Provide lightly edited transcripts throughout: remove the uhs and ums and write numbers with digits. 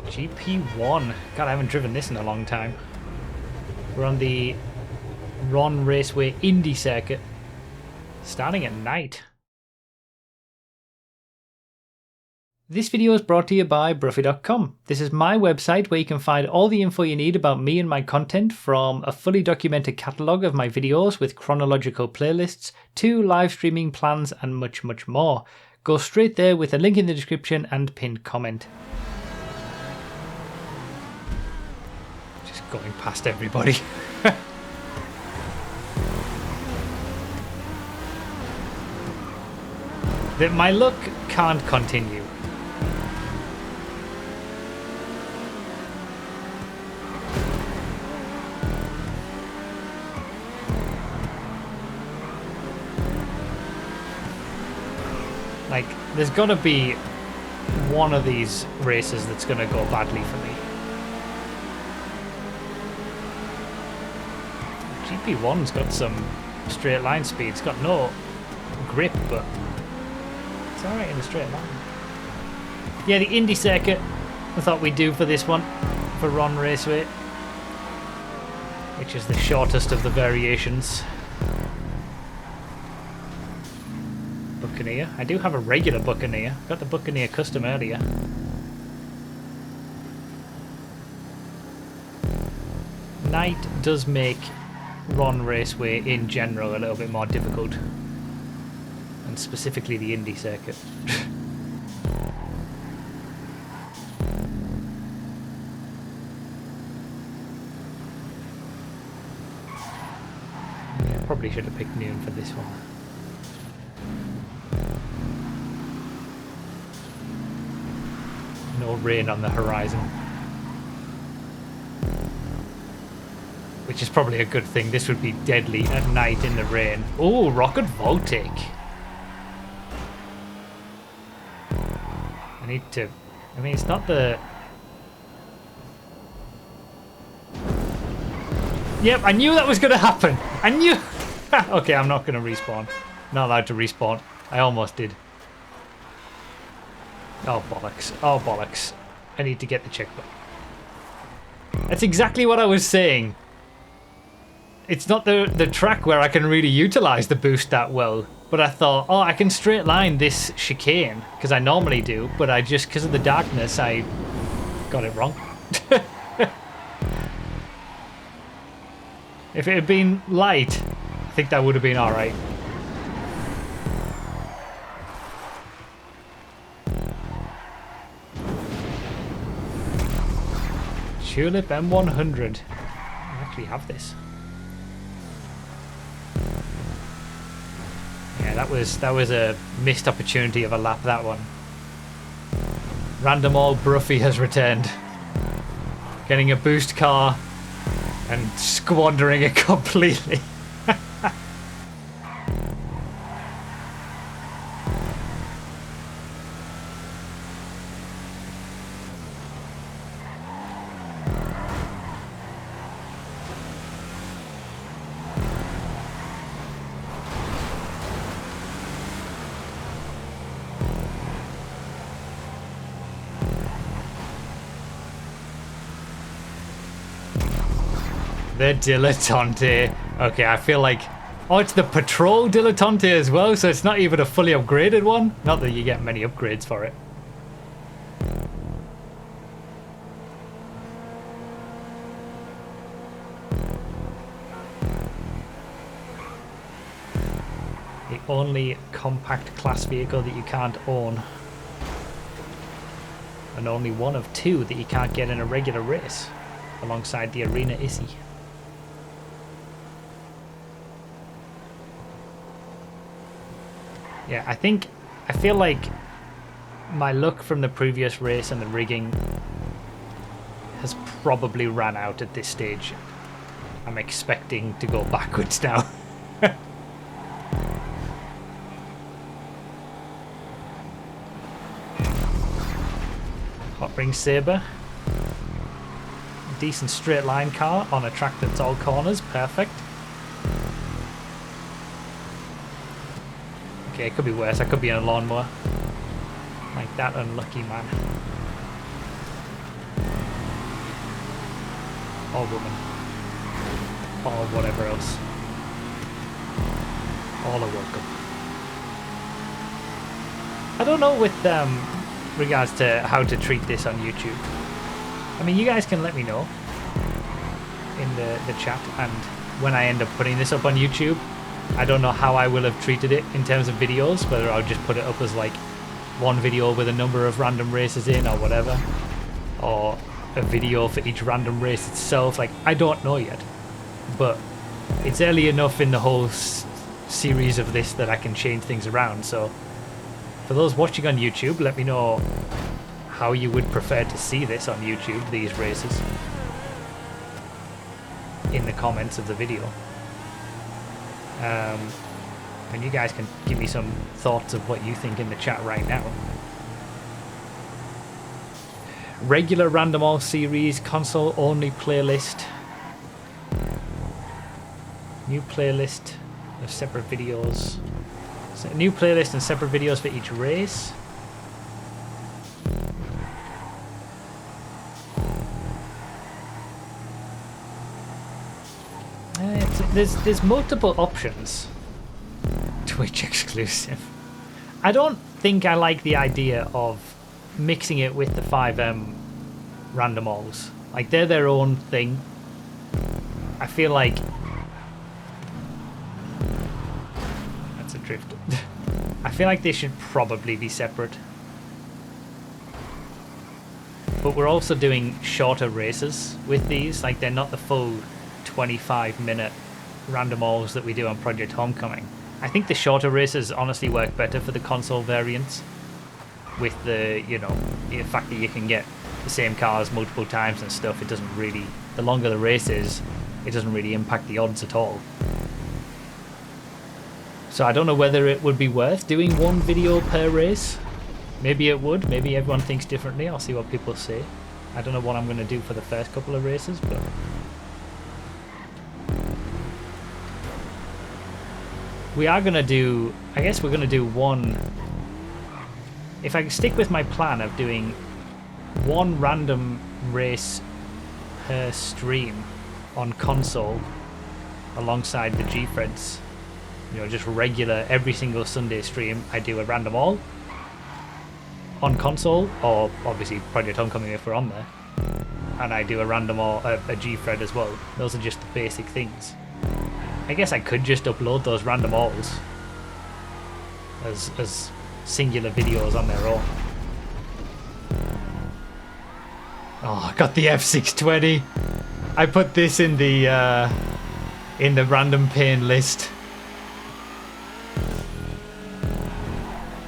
GP1. God, I haven't driven this in a long time. We're on the Ron Raceway Indy circuit. Starting at night. This video is brought to you by Bruffy.com. This is my website where you can find all the info you need about me and my content, from a fully documented catalogue of my videos with chronological playlists to live streaming plans and much, much more. Go straight there with a link in the description and pinned comment. Just going past everybody. That my luck can't continue. Like, there's gonna be one of these races that's gonna go badly for me. GP1's got some straight line speed. It's got no grip, but it's alright in a straight line. Yeah, the Indy circuit I thought we'd do for this one, for Ron Raceway, which is the shortest of the variations. Buccaneer. I do have a regular Buccaneer. Got the Buccaneer custom earlier. Night does make Ron Raceway in general a little bit more difficult. And specifically the Indy circuit. Yeah, probably should have picked noon for this one. No rain on the horizon. Which is probably a good thing. This would be deadly at night in the rain. Oh, Rocket Voltic. I need to... I mean, it's not the... Yep, I knew that was going to happen. I knew... Okay, I'm not going to respawn. Not allowed to respawn. I almost did. Oh, bollocks. Oh, bollocks. I need to get the checkpoint. That's exactly what I was saying. It's not the track where I can really utilize the boost that well. But I thought, oh, I can straight line this chicane, because I normally do. But I just, because of the darkness, I got it wrong. If it had been light, I think that would have been alright. Tulip M100. I actually have this. Yeah, that was a missed opportunity of a lap, that one. Random old Bruffy has returned. Getting a boost car and squandering it completely. The Dilettante. Okay, I feel like... Oh, it's the Patrol Dilettante as well, so it's not even a fully upgraded one. Not that you get many upgrades for it. The only compact class vehicle that you can't own. And only one of two that you can't get in a regular race. Alongside the Arena Issy. Yeah, I feel like my luck from the previous race and the rigging has probably ran out at this stage. I'm expecting to go backwards now. Hot Ring Sabre. Decent straight line car on a track that's all corners. Perfect. Okay, it could be worse. I could be in a lawnmower. Like that unlucky man. or woman, or whatever else. All are welcome. I don't know with regards to how to treat this on YouTube. I mean, you guys can let me know in the chat, and when I end up putting this up on YouTube, I don't know how I will have treated it in terms of videos, whether I'll just put it up as like one video with a number of random races in or whatever, or a video for each random race itself. Like, I don't know yet, but it's early enough in the whole series of this that I can change things around. So for those watching on YouTube, let me know how you would prefer to see this on YouTube, these races, in the comments of the video. And you guys can give me some thoughts of what you think in the chat right now. Regular random all series, console only playlist, new playlist of separate videos, so new playlist and separate videos for each race. There's multiple options. Twitch exclusive. I don't think I like the idea of mixing it with the 5M random alls. Like, they're their own thing. I feel like that's a drift. I feel like they should probably be separate. But we're also doing shorter races with these. Like, they're not the full 25-minute random alls that we do on Project Homecoming. I think the shorter races honestly work better for the console variants, with the, you know, the fact that you can get the same cars multiple times and stuff. It doesn't really, the longer the race is, it doesn't really impact the odds at all. So I don't know whether it would be worth doing one video per race. Maybe it would, maybe everyone thinks differently. I'll see what people say. I don't know what I'm going to do for the first couple of races, but we are going to do, I guess we're going to do one, if I stick with my plan of doing one random race per stream on console alongside the G-Freds, you know, just regular, every single Sunday stream I do a random all on console, or obviously Project Homecoming if we're on there, and I do a random all, a G-Fred as well. Those are just the basic things. I guess I could just upload those random alls as singular videos on their own. Oh, I got the F620. I put this in the random pain list.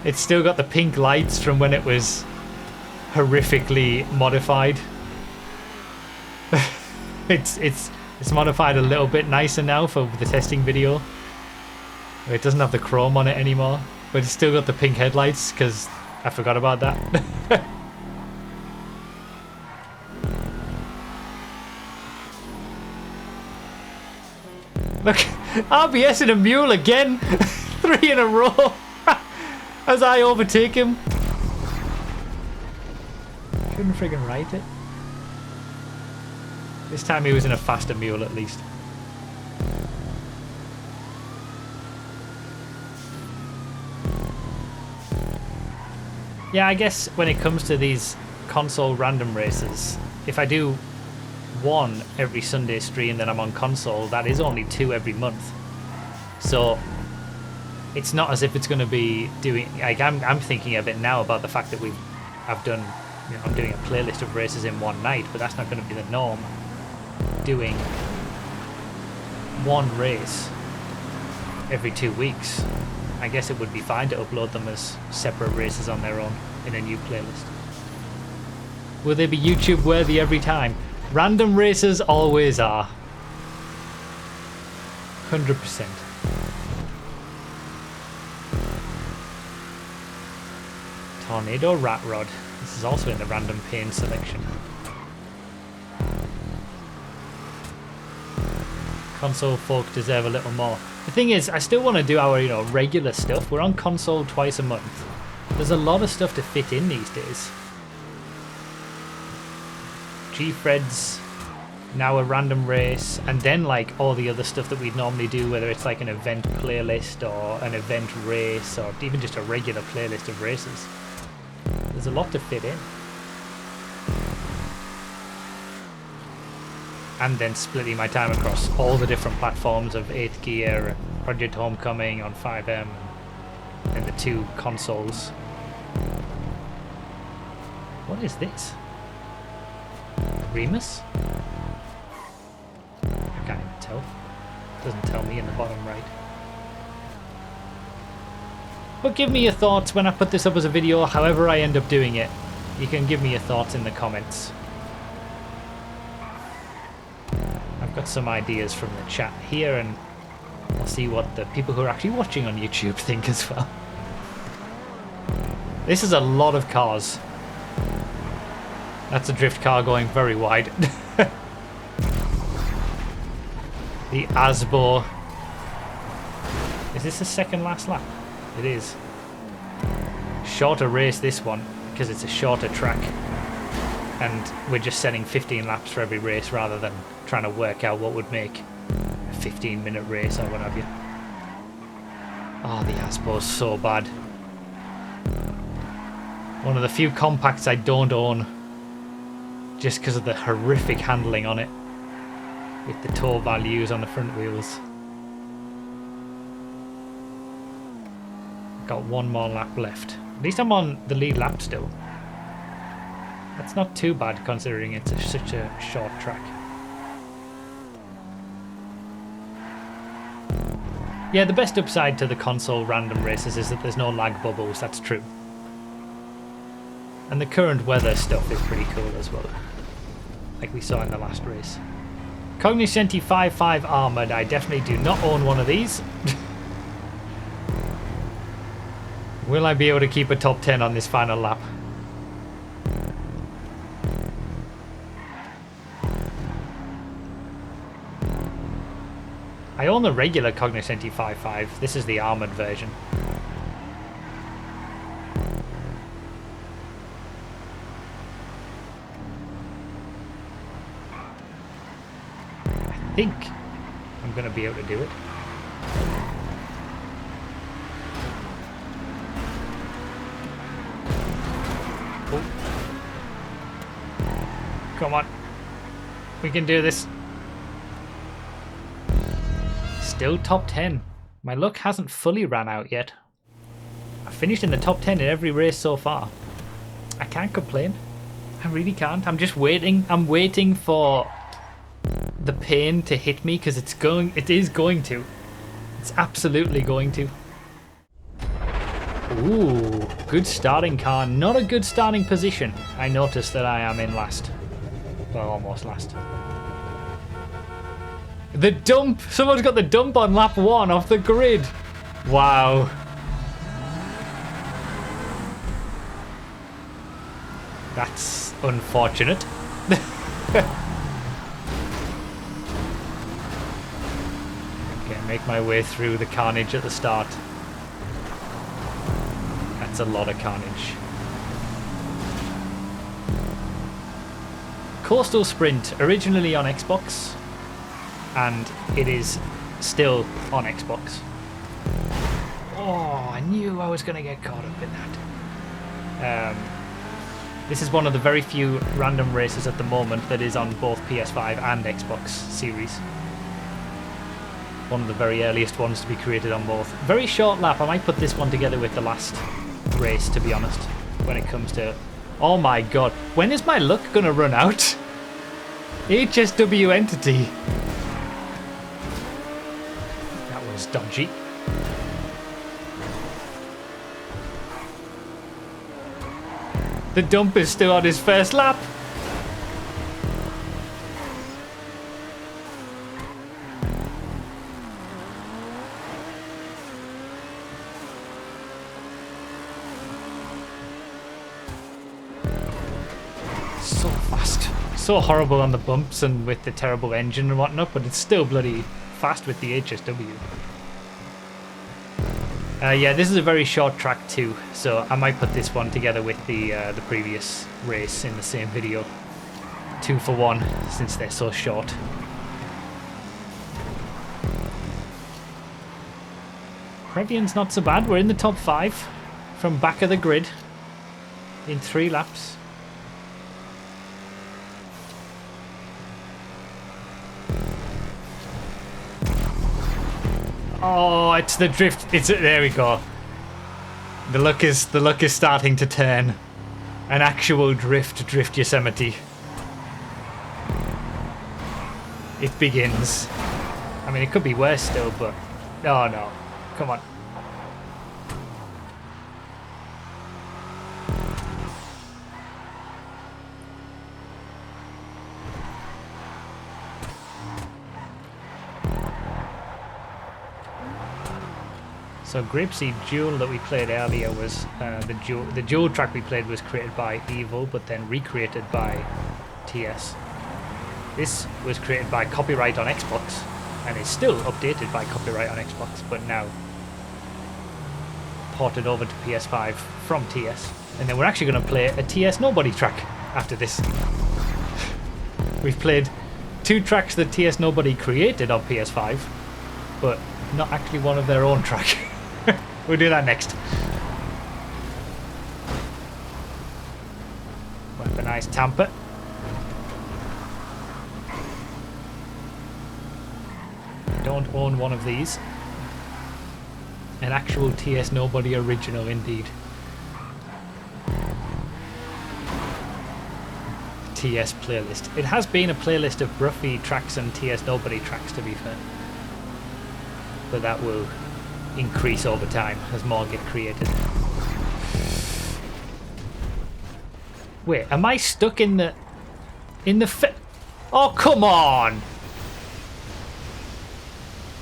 It's still got the pink lights from when it was horrifically modified. It's modified a little bit nicer now for the testing video. It doesn't have the chrome on it anymore, but it's still got the pink headlights because I forgot about that. Look, RBS in a mule again. 3 in a row. As I overtake him. Couldn't friggin' write it. This time he was in a faster mule at least. Yeah, I guess when it comes to these console random races, if I do one every Sunday stream that I'm on console, that is only 2 every month. So it's not as if it's going to be doing, like, I'm thinking of it now about the fact that I've done, you know, I'm doing a playlist of races in one night, but that's not going to be the norm. Doing one race every 2 weeks, I guess it would be fine to upload them as separate races on their own in a new playlist. Will they be YouTube worthy every time? Random races always are. 100%. Tornado Rat Rod. This is also in the random pain selection. Console folk deserve a little more. The thing is, I still want to do our, you know, regular stuff. We're on console twice a month. There's a lot of stuff to fit in these days. G-Freds, now a random race, and then like all the other stuff that we'd normally do, whether it's like an event playlist or an event race or even just a regular playlist of races. There's a lot to fit in. And then splitting my time across all the different platforms of 8th Gear, Project Homecoming on 5M, and the 2 consoles. What is this? Remus? I can't even tell. Doesn't tell me in the bottom right. But give me your thoughts when I put this up as a video, however I end up doing it. You can give me your thoughts in the comments. I've got some ideas from the chat here, and I'll see what the people who are actually watching on YouTube think as well. This is a lot of cars. That's a drift car going very wide. The Asbo. Is this the second last lap? It is. Shorter race this one, because it's a shorter track. And we're just setting 15 laps for every race rather than trying to work out what would make a 15-minute race or what have you. Oh, the Asbo's so bad. One of the few compacts I don't own, just because of the horrific handling on it, with the tow values on the front wheels. Got one more lap left. At least I'm on the lead lap still. That's not too bad considering it's such a short track. Yeah, the best upside to the console random races is that there's no lag bubbles, that's true. And the current weather stuff is pretty cool as well, like we saw in the last race. Cognoscenti 5.5 Armoured, I definitely do not own one of these. Will I be able to keep a top 10 on this final lap? I own the regular Cognoscenti 5.5, this is the armoured version. I think I'm going to be able to do it. Oh. Come on. We can do this. Still top 10. My luck hasn't fully ran out yet. I've finished in the top 10 in every race so far. I can't complain. I really can't. I'm just waiting. I'm waiting for the pain to hit me because it is going to. It's absolutely going to. Ooh, good starting car. Not a good starting position. I noticed that I am in last. Well, almost last. The dump! Someone's got the dump on lap 1 off the grid. Wow. That's unfortunate. Okay, make my way through the carnage at the start. That's a lot of carnage. Coastal Sprint, originally on Xbox. And it is still on Xbox. Oh, I knew I was going to get caught up in that. This is one of the very few random races at the moment that is on both PS5 and Xbox Series. One of the very earliest ones to be created on both. Very short lap. I might put this one together with the last race, to be honest, when it comes to... Oh my god. When is my luck going to run out? HSW entity. Dodgy. The dump is still on his first lap. So fast. So horrible on the bumps and with the terrible engine and whatnot, but it's still bloody fast with the HSW. Yeah, this is a very short track too, so I might put this one together with the previous race in the same video. 2 for 1 since they're so short. Previon's not so bad. We're in the top 5 from back of the grid in 3 laps. Oh, it's the drift. There we go. The luck is starting to turn. An actual drift Yosemite. It begins. I mean, it could be worse still, but oh no. Come on. So Grapeseed Duel that we played earlier was the dual track we played was created by Evil, but then recreated by TS. This was created by Copyright on Xbox and is still updated by Copyright on Xbox, but now ported over to PS5 from TS. And then we're actually going to play a TS Nobody track after this. We've played 2 tracks that TS Nobody created on PS5, but not actually one of their own track. We'll do that next. Weaponized Tamper. Don't own one of these. An actual TS Nobody original indeed. TS playlist. It has been a playlist of Bruffy tracks and TS Nobody tracks, to be fair. But that will increase over time as more get created. Wait, am I stuck in the oh, come on!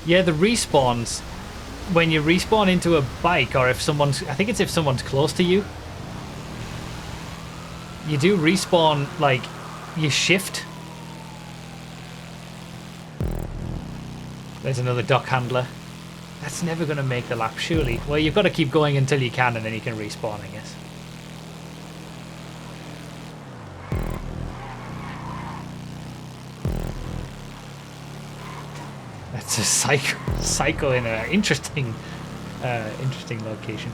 Yeah, the respawns when you respawn into a bike, or if someone's, I think it's if someone's close to you, you do respawn, like, you shift. There's another dock handler. That's never going to make the lap, surely. Well, you've got to keep going until you can, and then you can respawn, I guess. That's a psycho in an interesting location.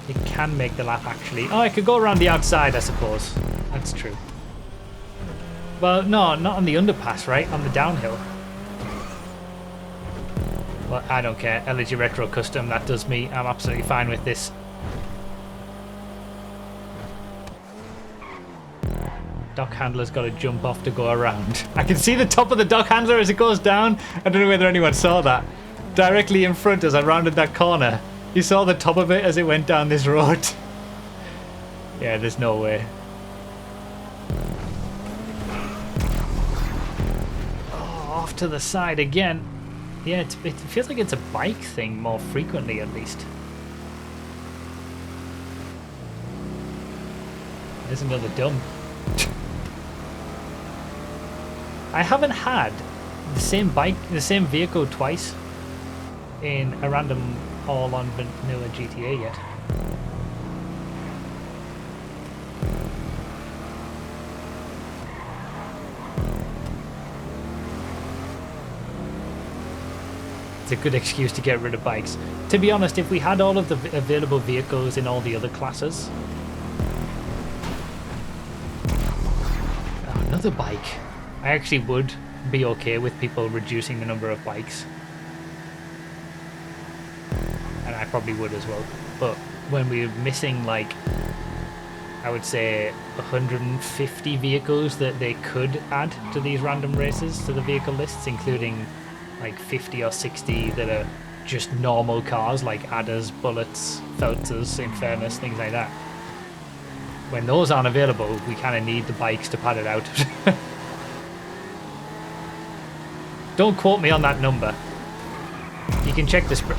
It can make the lap, actually. Oh, I could go around the outside, I suppose. That's true. Well, no, not on the underpass, right? On the downhill. Well, I don't care. LG Retro Custom, that does me. I'm absolutely fine with this. Dock handler's got to jump off to go around. I can see the top of the dock handler as it goes down. I don't know whether anyone saw that. Directly in front as I rounded that corner. You saw the top of it as it went down this road. Yeah, there's no way. Off to the side again. Yeah, it feels like it's a bike thing more frequently, at least. There's another dump. I haven't had the same vehicle twice in a random all on vanilla GTA yet. It's a good excuse to get rid of bikes. To be honest, if we had all of the available vehicles in all the other classes... Oh, another bike. I actually would be okay with people reducing the number of bikes. And I probably would as well. But when we're missing, like, I would say 150 vehicles that they could add to these random races, to the vehicle lists, including like 50 or 60 that are just normal cars, like Adders, Bullets, Felters, Infernus, things like that. When those aren't available, we kind of need the bikes to pad it out. Don't quote me on that number. You can check the spread.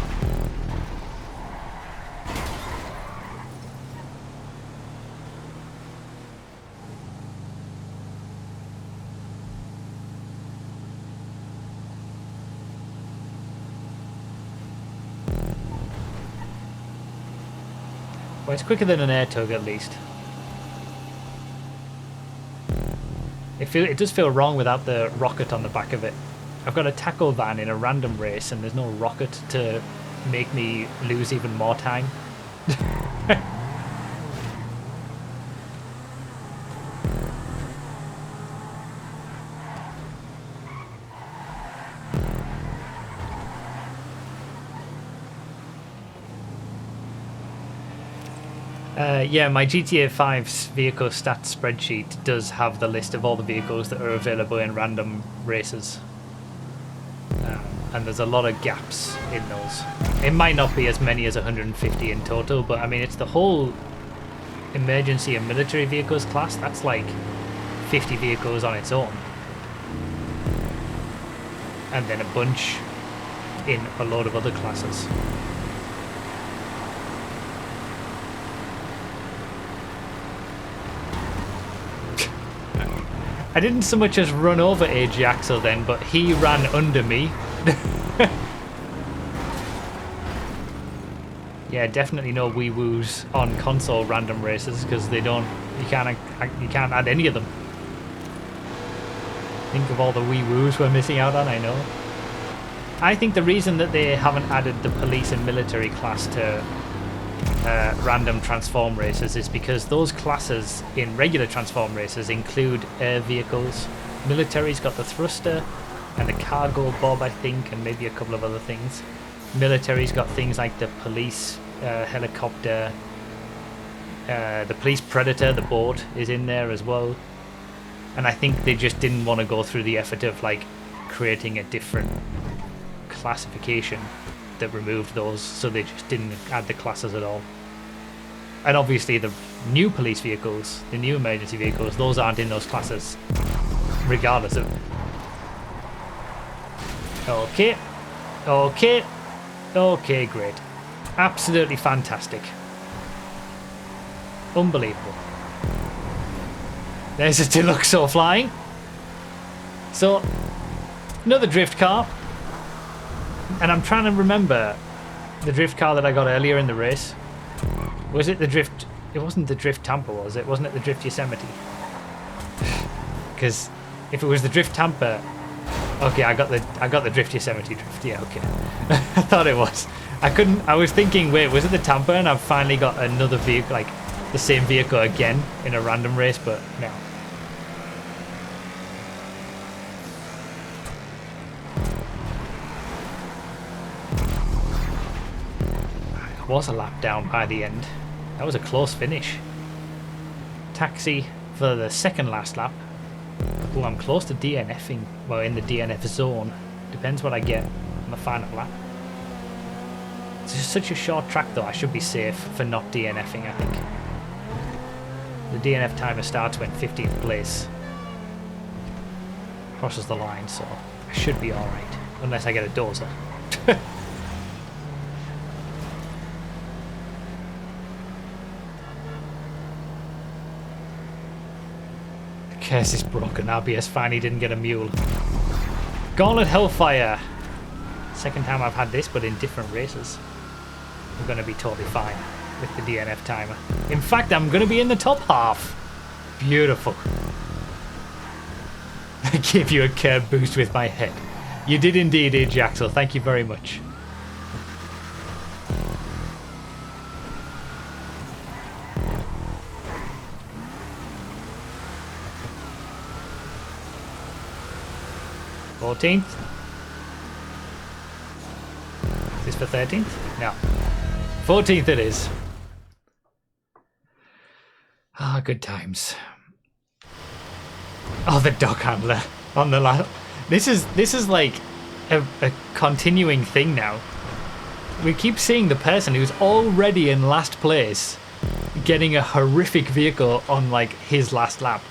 Well, it's quicker than an air tug at least. It does feel wrong without the rocket on the back of it. I've got a taco van in a random race and there's no rocket to make me lose even more time. Yeah, my GTA 5's vehicle stats spreadsheet does have the list of all the vehicles that are available in random races. And there's a lot of gaps in those. It might not be as many as 150 in total, but I mean, it's the whole emergency and military vehicles class. That's like 50 vehicles on its own. And then a bunch in a load of other classes. I didn't so much as run over AJ Axel then, but he ran under me. Yeah, definitely no wee woos on console random races because they don't. You can't add any of them. Think of all the wee woos we're missing out on. I know. I think the reason that they haven't added the police and military class to random transform races is because those classes in regular transform races include air vehicles. Military's got the thruster and the cargo bob, I think, and maybe a couple of other things. Military's got things like the police helicopter, the police predator, the boat is in there as well. And I think they just didn't want to go through the effort of like creating a different classification that removed those, so they just didn't add the classes at all. And obviously the new police vehicles, the new emergency vehicles, those aren't in those classes regardless of. Okay, great, absolutely fantastic, unbelievable. There's a Deluxo flying. So another drift car. And I'm trying to remember the drift car that I got earlier in the race. Was it the drift? It wasn't the drift Tampa, was it? Wasn't it the drift Yosemite? Because if it was the drift Tampa, okay, I got the drift Yosemite drift. Yeah, okay. I thought it was. I was thinking, wait, was it the Tampa? And I've finally got another vehicle, like the same vehicle again in a random race, but no. Was a lap down by the end. That was a close finish. Taxi for the second last lap. Oh, I'm close to DNFing. Well, in the DNF zone. Depends what I get on the final lap. It's just such a short track though, I should be safe for not DNFing, I think. The DNF timer starts when 15th place crosses the line, so I should be alright. Unless I get a dozer. Curse is broken. RBS finally didn't get a mule. Gauntlet Hellfire. Second time I've had this, but in different races. I'm going to be totally fine with the DNF timer. In fact, I'm going to be in the top half. Beautiful. I gave you a curb boost with my head. You did indeed, AJ Axel. Thank you very much. Is this for 13th? No. 14th it is. Ah, good times. Oh, the dog handler on the last. This is like a continuing thing now. We keep seeing the person who's already in last place getting a horrific vehicle on like his last lap.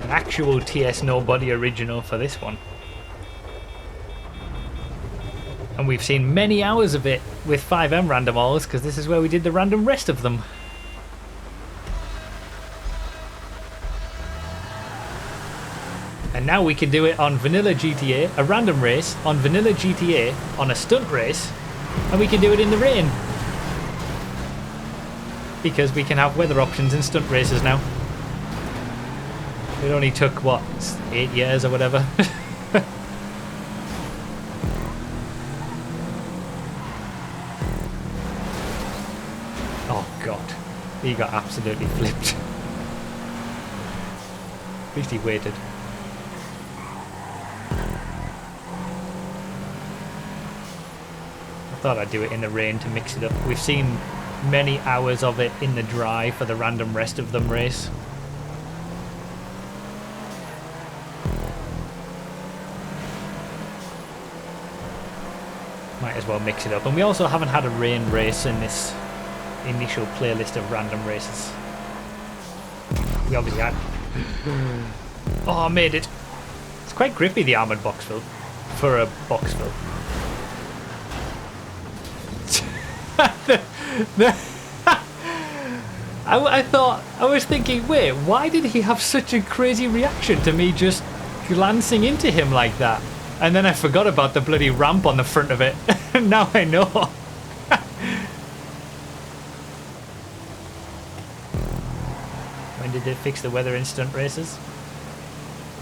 An actual TS Nobody original for this one. And we've seen many hours of it with 5M random alls because this is where we did the random rest of them. And now we can do it on vanilla GTA, a random race on vanilla GTA, on a stunt race, and we can do it in the rain. because we can have weather options in stunt races now. It only took, what, 8 years or whatever? Oh god, he got absolutely flipped. At least he waited. I thought I'd do it in the rain to mix it up. We've seen many hours of it in the dry for the random rest of them race. Might as well mix it up. And we also haven't had a rain race in this initial playlist of random races. We obviously had. Oh, I made it. It's quite grippy, the armoured boxfill. For a boxfill. I was thinking, wait, why did he have such a crazy reaction to me just glancing into him like that? And then I forgot about the bloody ramp on the front of it. Now I know. When did they fix the weather in stunt races?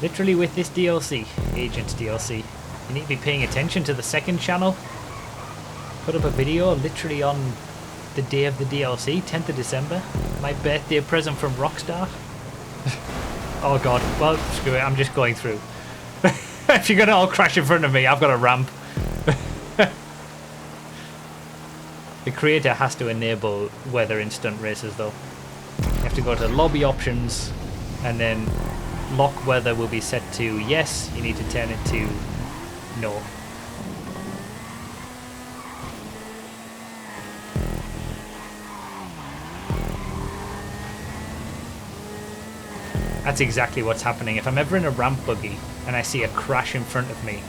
Literally with this DLC, Agents DLC. You need to be paying attention to the second channel. Put up a video literally on the day of the DLC, 10th of December. My birthday present from Rockstar. Oh god, well, screw it, I'm just going through. If you're gonna all crash in front of me, I've got a ramp. The creator has to enable weather in stunt races though. You have to go to lobby options and then lock weather will be set to yes, you need to turn it to no. That's exactly what's happening. If I'm ever in a ramp buggy and I see a crash in front of me,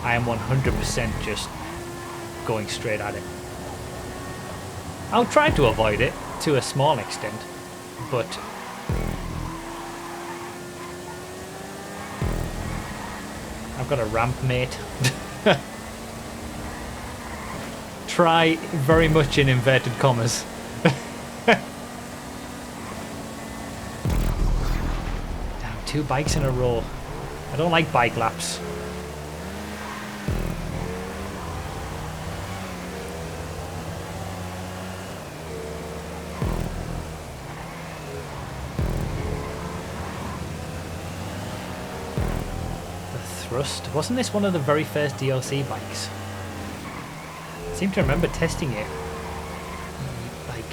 I am 100% just going straight at it. I'll try to avoid it to a small extent, but I've got a ramp mate. Try very much in inverted commas. Damn, 2 bikes in a row. I don't like bike laps. Thrust. Wasn't this one of the very first DLC bikes? I seem to remember testing it like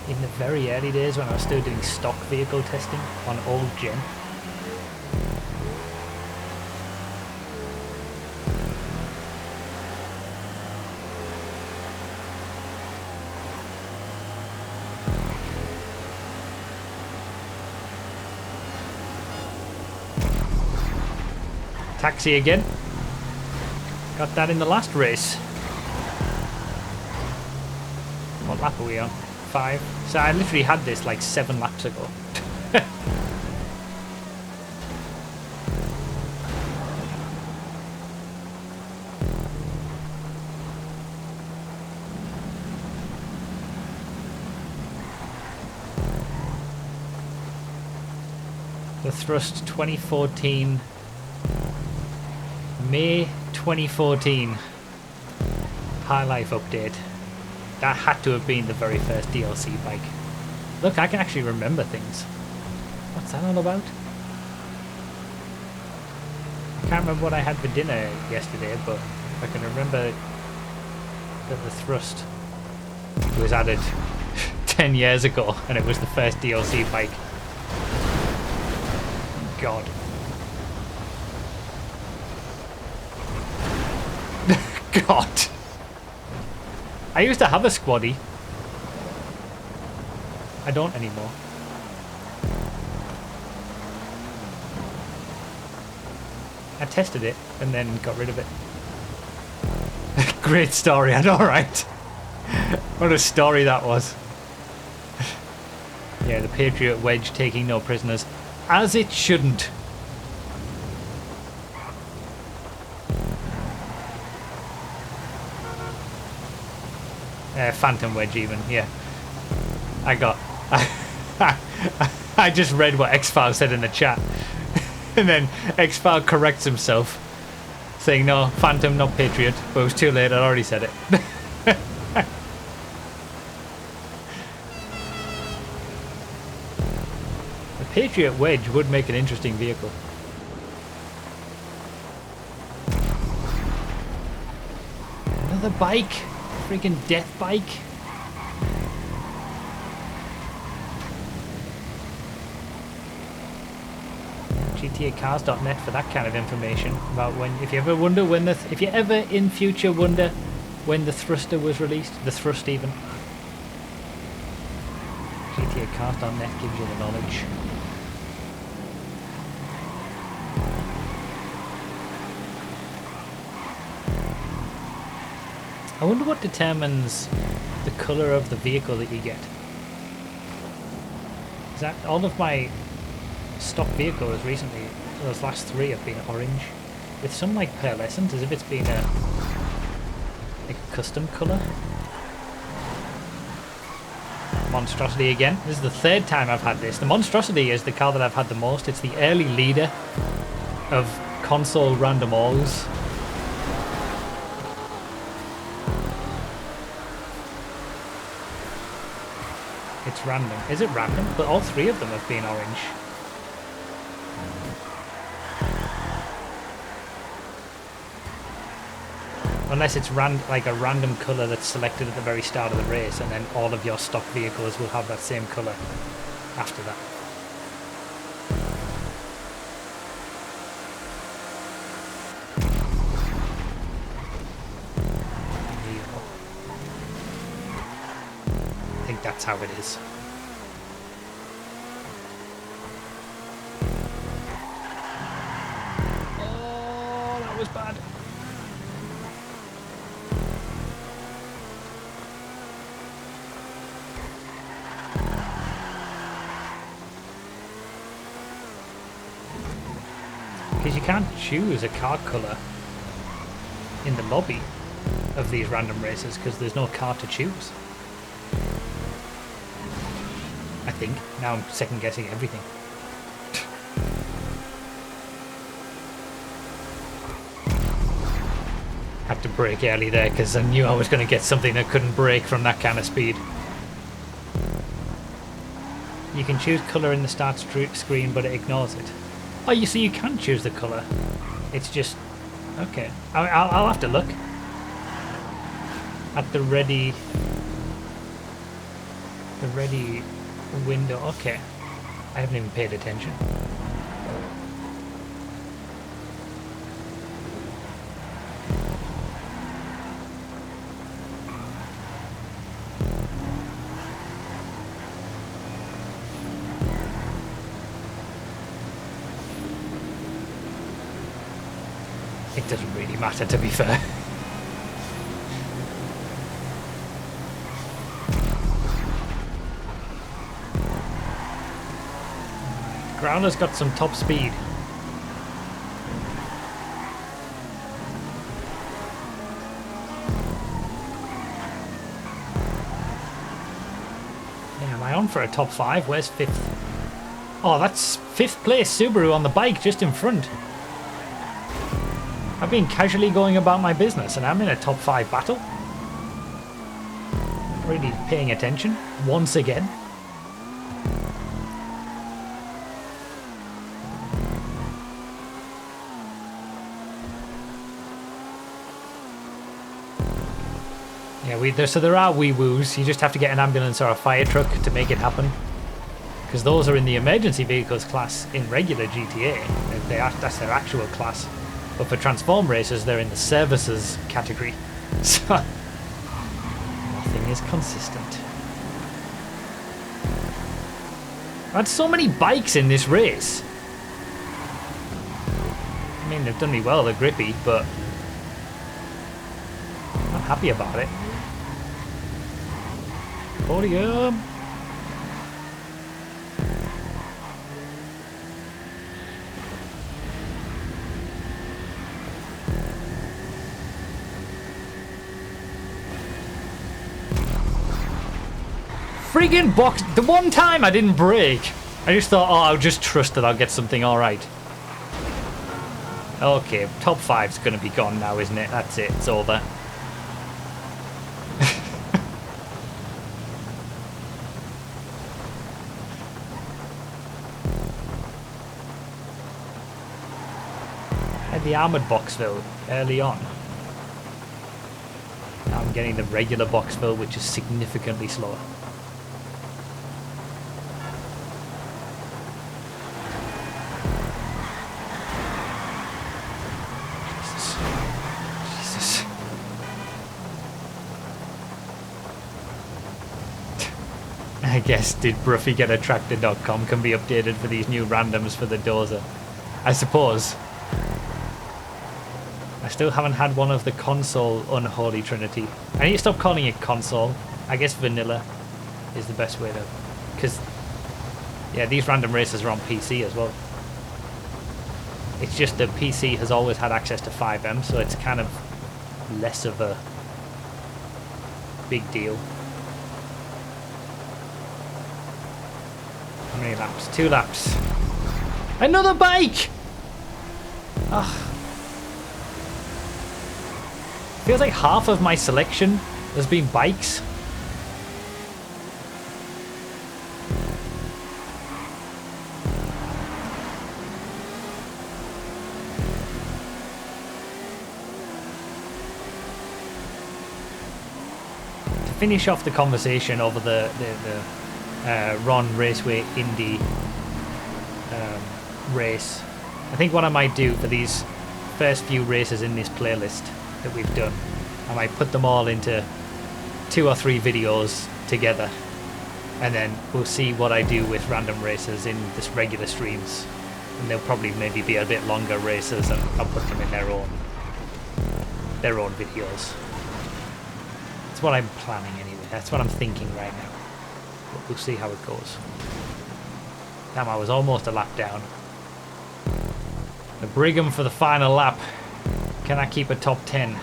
in the very early days when I was still doing stock vehicle testing on old gen. Taxi again. Got that in the last race. What lap are we on? 5. So I literally had this like 7 laps ago. The Thrust 2014. May 2014 High Life update. That had to have been the very first DLC bike. Look, I can actually remember things. What's that all about? I can't remember what I had for dinner yesterday, but I can remember that the Thrust was added 10 years ago and it was the first DLC bike. God. God. I used to have a squaddy. I don't anymore. I tested it and then got rid of it. Great story, I know, right? What a story that was. Yeah, the Patriot Wedge taking no prisoners. As it shouldn't. Phantom Wedge even, yeah. I got... I just read what X-File said in the chat. And then X-File corrects himself, saying, no, Phantom, not Patriot. But it was too late, I'd already said it. The Patriot Wedge would make an interesting vehicle. Another bike. Freaking death bike. GTAcars.net for that kind of information about when, if you ever wonder when the, if you ever in future wonder when the thruster was released, the thrust even. GTAcars.net gives you the knowledge. I wonder what determines the colour of the vehicle that you get. Is that all of my stock vehicles recently, those last 3 have been orange, with some like pearlescent, as if it's been a custom colour. Monstrosity again. This is the 3rd time I've had this. The Monstrosity is the car that I've had the most. It's the early leader of console random alls. It's random. Is it random? But all 3 of them have been orange. Unless it's like a random colour that's selected at the very start of the race, and then all of your stock vehicles will have that same colour after that. I think that's how it is. Oh, that was bad. Because you can't choose a car colour in the lobby of these random races because there's no car to choose. I think. Now I'm second guessing everything. Had to brake early there because I knew I was going to get something that couldn't brake from that kind of speed. You can choose colour in the start screen, but it ignores it. Oh, you see, you can choose the colour. It's just... okay. I'll have to look. At the ready... the ready window. Okay. I haven't even paid attention. It doesn't really matter, to be fair. Growler's got some top speed. Yeah, am I on for a top 5? Where's 5th? Oh, that's 5th place Subaru on the bike just in front. I've been casually going about my business and I'm in a top 5 battle. Not really paying attention, once again. Yeah, so there are wee woos. You just have to get an ambulance or a fire truck to make it happen. Because those are in the emergency vehicles class in regular GTA. That's their actual class. But for transform races, they're in the services category. So nothing is consistent. I had so many bikes in this race. I mean, they've done me well, they're grippy, but I'm not happy about it. Podium! friggin' box. The one time I didn't brake, I just thought, oh, I'll just trust that I'll get something alright. Okay, top 5's gonna be gone now, isn't it? That's it, it's over. Had the armoured Boxville early on. Now I'm getting the regular Boxville, which is significantly slower. Jesus. I guess did Bruffy get a tractor.com can be updated for these new randoms for the dozer. I suppose. I still haven't had one of the console unholy trinity. I need to stop calling it console. I guess vanilla is the best way to... Because, yeah, these random races are on PC as well. It's just that PC has always had access to 5M, so it's kind of less of a big deal. How many laps? 2 laps. Another bike! Ugh. Feels like half of my selection has been bikes. To finish off the conversation over the Ron Raceway Indy race, I think what I might do for these first few races in this playlist that we've done, I might put them all into 2 or 3 videos together, and then we'll see what I do with random races in this regular streams, and they'll probably maybe be a bit longer races, and I'll put them in their own videos. That's what I'm planning anyway. That's what I'm thinking right now. But we'll see how it goes. Damn, I was almost a lap down. The Brigham for the final lap. Can I keep a top 10?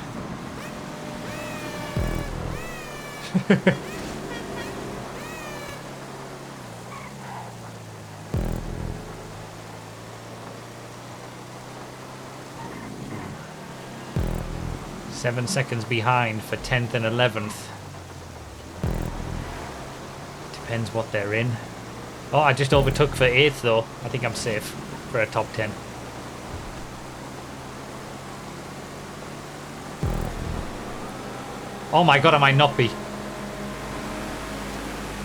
Seven seconds behind for 10th and 11th. Depends what they're in. Oh, I just overtook for 8th though. I think I'm safe for a top 10. Oh my god, I might not be.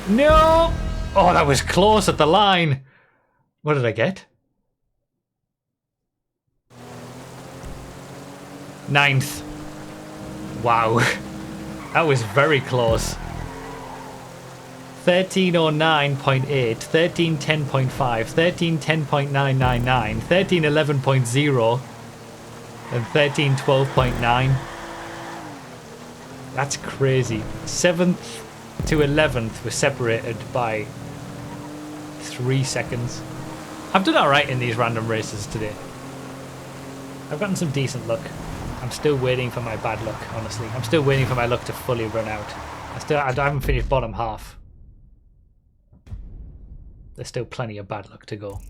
No! Oh, that was close at the line. What did I get? 9th. Wow. That was very close. 1309.8, 1310.5, 1310.999, 1311.0, and 1312.9. That's crazy. 7th to 11th were separated by 3 seconds. I've done alright in these random races today. I've gotten some decent luck. I'm still waiting for my bad luck, honestly. I'm still waiting for my luck to fully run out. I haven't finished bottom half. There's still plenty of bad luck to go.